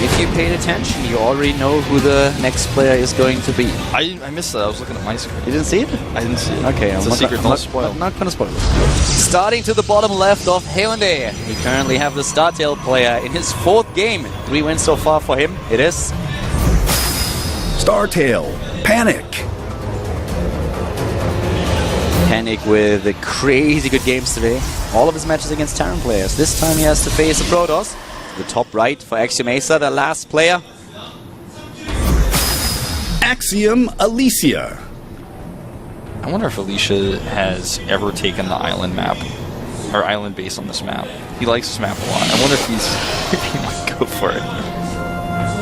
if you paid attention, you already know who the next player is going to be. I missed that. I was looking at my screen. You didn't see it? I didn't see it. Okay, it's a secret. Don't spoil. Not gonna spoil it. Starting to the bottom left of Hyundai, we currently have the StarTale player in his 4th game. 3 wins so far for him. It is StarTale, Panic. Panic with the crazy good games today. All of his matches against Terran players. This time he has to face a Protoss. The top right for Axiom-Acer, the last player. Axiom-Acer. I wonder if Alicia has ever taken the island map, or island base on this map. He likes this map a lot. I wonder if he might go for it.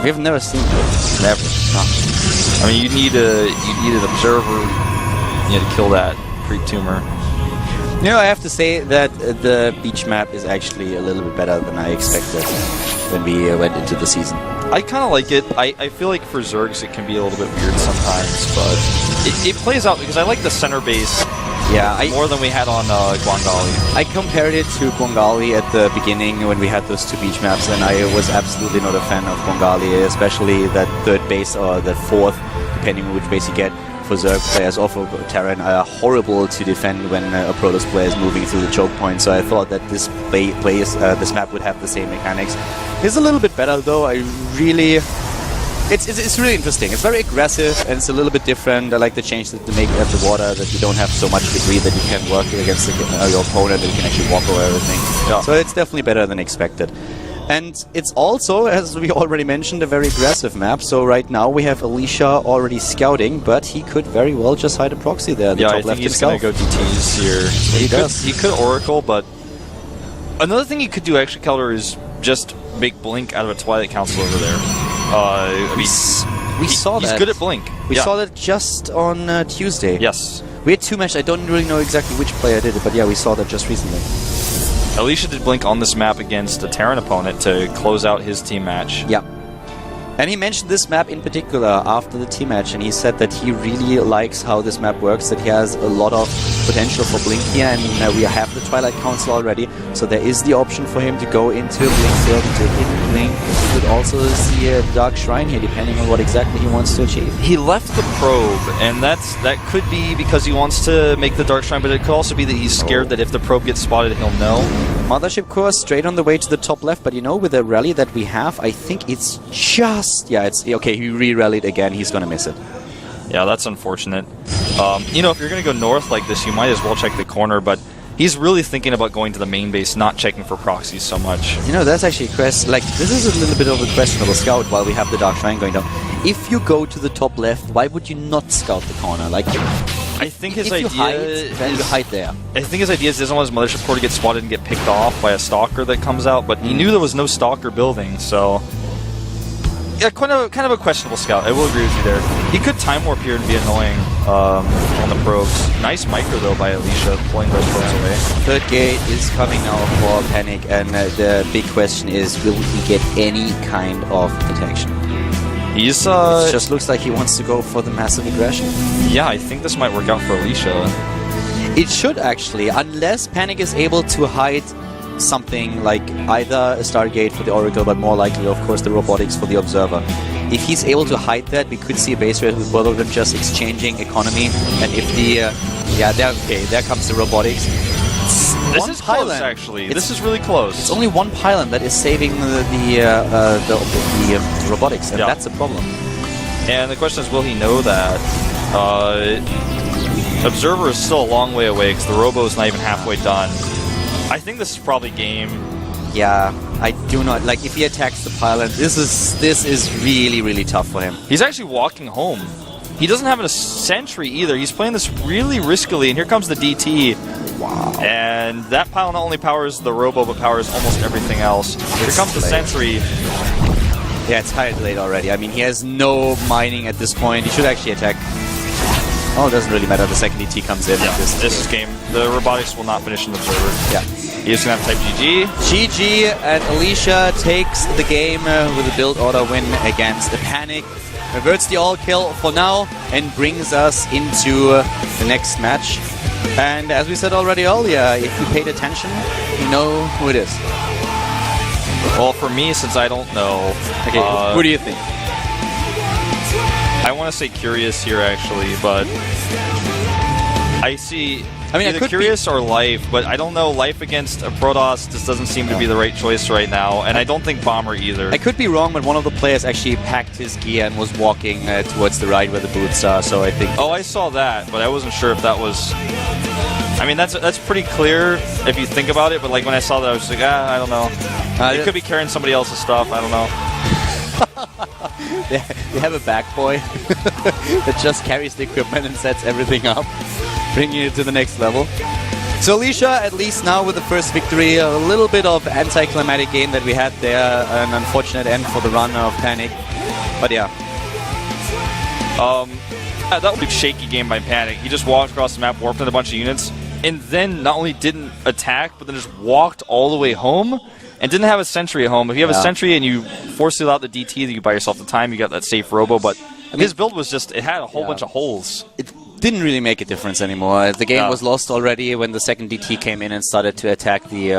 We've never seen it. Never. No. I mean, you need an observer. You had to kill that creep tumor. You know, I have to say that the beach map is actually a little bit better than I expected when we went into the season. I kind of like it. I feel like for Zergs it can be a little bit weird sometimes, but it plays out because I like the center base more than we had on Guangali. I compared it to Guangali at the beginning when we had those 2 beach maps, and I was absolutely not a fan of Guangali, especially that 3rd base or the 4th, depending on which base you get. For Zerg players or for Terran are horrible to defend when a Protoss player is moving through the choke point, so I thought that this map would have the same mechanics. It's a little bit better though. It's really interesting. It's very aggressive and it's a little bit different. I like the change that they make at the water, that you don't have so much debris that you can work against your opponent, that you can actually walk over everything. Yeah. So it's definitely better than expected. And it's also, as we already mentioned, a very aggressive map. So right now we have Alicia already scouting, but he could very well just hide a proxy there. The top I think left he's going to go DTs here. He could Oracle, but another thing he could do actually, Kelder, is just make Blink out of a Twilight Council over there. We saw that. He's good at Blink. We saw that just on Tuesday. Yes. We had 2 matches. I don't really know exactly which player did it, but yeah, we saw that just recently. Alicia did Blink on this map against a Terran opponent to close out his team match. Yeah. And he mentioned this map in particular after the team match, and he said that he really likes how this map works, that he has a lot of potential for Blink here, and we have the Twilight Council already, so there is the option for him to go into Blink field, to hit Blink. He could also see a Dark Shrine here, depending on what exactly he wants to achieve. He left the probe, and that could be because he wants to make the Dark Shrine, but it could also be that he's scared that if the probe gets spotted, he'll know. Mothership Core straight on the way to the top left, but you know, with the rally that we have, I think it's just... Yeah, it's... Okay, he re-rallied again, he's gonna miss it. Yeah, that's unfortunate. You know, if you're gonna go north like this, you might as well check the corner, but he's really thinking about going to the main base, not checking for proxies so much. You know, that's actually this is a little bit of a questionable scout while we have the Dark Shrine going down. If you go to the top left, why would you not scout the corner? Like, I think his idea is... then you hide there. I think his idea is he doesn't want his Mothership Core to get spotted and get picked off by a Stalker that comes out, but he knew there was no Stalker building, so... Yeah, kind of a questionable scout. I will agree with you there. He could time warp here and be annoying on the probes. Nice micro though by Alicia, pulling those probes away. 3rd gate is coming now for Panic, and the big question is, will he get any kind of protection? He's it just looks like he wants to go for the massive aggression. Yeah, I think this might work out for Alicia. It should actually, unless Panic is able to hide something like either a Stargate for the Oracle, but more likely, of course, the robotics for the Observer. If he's able to hide that, we could see a base raid with both of them just exchanging economy. And if the there comes the robotics. This is close, actually. This is really close. It's only 1 pylon that is saving the robotics, and that's a problem. And the question is, will he know that? Observer is still a long way away because the Robo is not even halfway done. I think this is probably game. Yeah, I do not like if he attacks the pylon. This is really, really tough for him. He's actually walking home. He doesn't have a sentry either. He's playing this really riskily, and here comes the DT. Wow. And that pylon not only powers the Robo, but powers almost everything else. Here comes the sentry. Yeah, it's kind of late already. I mean, he has no mining at this point. He should actually attack. Oh, it doesn't really matter. The second ET comes in. Yeah, this is game. The robotics will not finish in the Observer. Yeah. He's going to have to type GG. GG, and Alicia takes the game with a build order win against the Panic. Reverts the all-kill for now and brings us into the next match. And as we said already earlier, if you paid attention, you know who it is. Well, for me, since I don't know... Okay, who do you think? I want to say Curious here, actually, but... I see... I mean, either Curious or Life, but I don't know. Life against a Protoss just doesn't seem to be the right choice right now, and I don't think Bomber either. I could be wrong, but one of the players actually packed his gear and was walking towards the right where the boots are, so I think... Oh, I saw that, but I wasn't sure if that was... I mean, that's pretty clear if you think about it, but like when I saw that, I was like, I don't know. It could be carrying somebody else's stuff, I don't know. They have a back boy that just carries the equipment and sets everything up, bringing it to the next level. So Alicia, at least now with the first victory, a little bit of anticlimactic game that we had there, an unfortunate end for the run of Panic, but yeah. That was a shaky game by Panic. He just walked across the map, warped in a bunch of units, and then not only didn't attack, but then just walked all the way home and didn't have a sentry at home. If you have a sentry and you force it out the DT, then you buy yourself the time, you got that safe robo, but his build was just, it had a whole bunch of holes. It didn't really make a difference anymore. The game was lost already when the second DT came in and started to attack the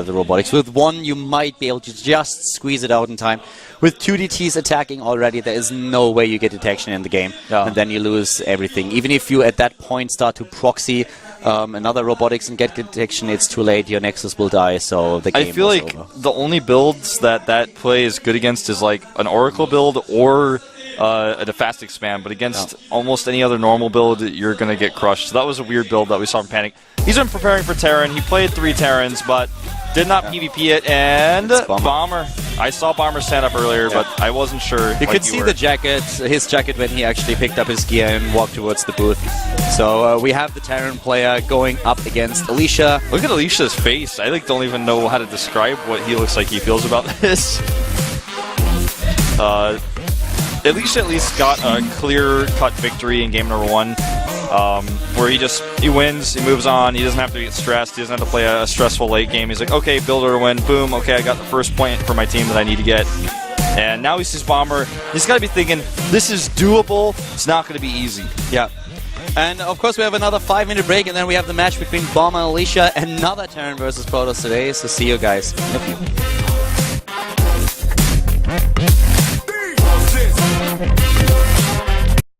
robotics. With one, you might be able to just squeeze it out in time. With two DTs attacking already, there is no way you get detection in the game, and then you lose everything. Even if you at that point start to proxy another robotics and get detection, it's too late. Your Nexus will die, so the game I feel like the only builds that play is good against is like an Oracle build or a Defast Expand, but against almost any other normal build, you're going to get crushed. So that was a weird build that we saw from Panic. He's been preparing for Terran. He played 3 Terrans, but did not PvP it, and Bomber. I saw Bomber stand up earlier, but I wasn't sure. You could see the jacket, his jacket, when he actually picked up his gear and walked towards the booth. So we have the Terran player going up against Alicia. Look at Alicia's face. I like don't even know how to describe what he looks like he feels about this. Alicia at least got a clear-cut victory in game number 1. Where he wins, he moves on, he doesn't have to get stressed, he doesn't have to play a stressful late game. He's like, okay, build or win, boom, okay, I got the first point for my team that I need to get. And now he sees Bomber. He's got to be thinking, this is doable, it's not going to be easy. Yeah. And of course we have another 5-minute break, and then we have the match between Bomber and Alicia, another Terran versus Protoss today, so see you guys. Thank you.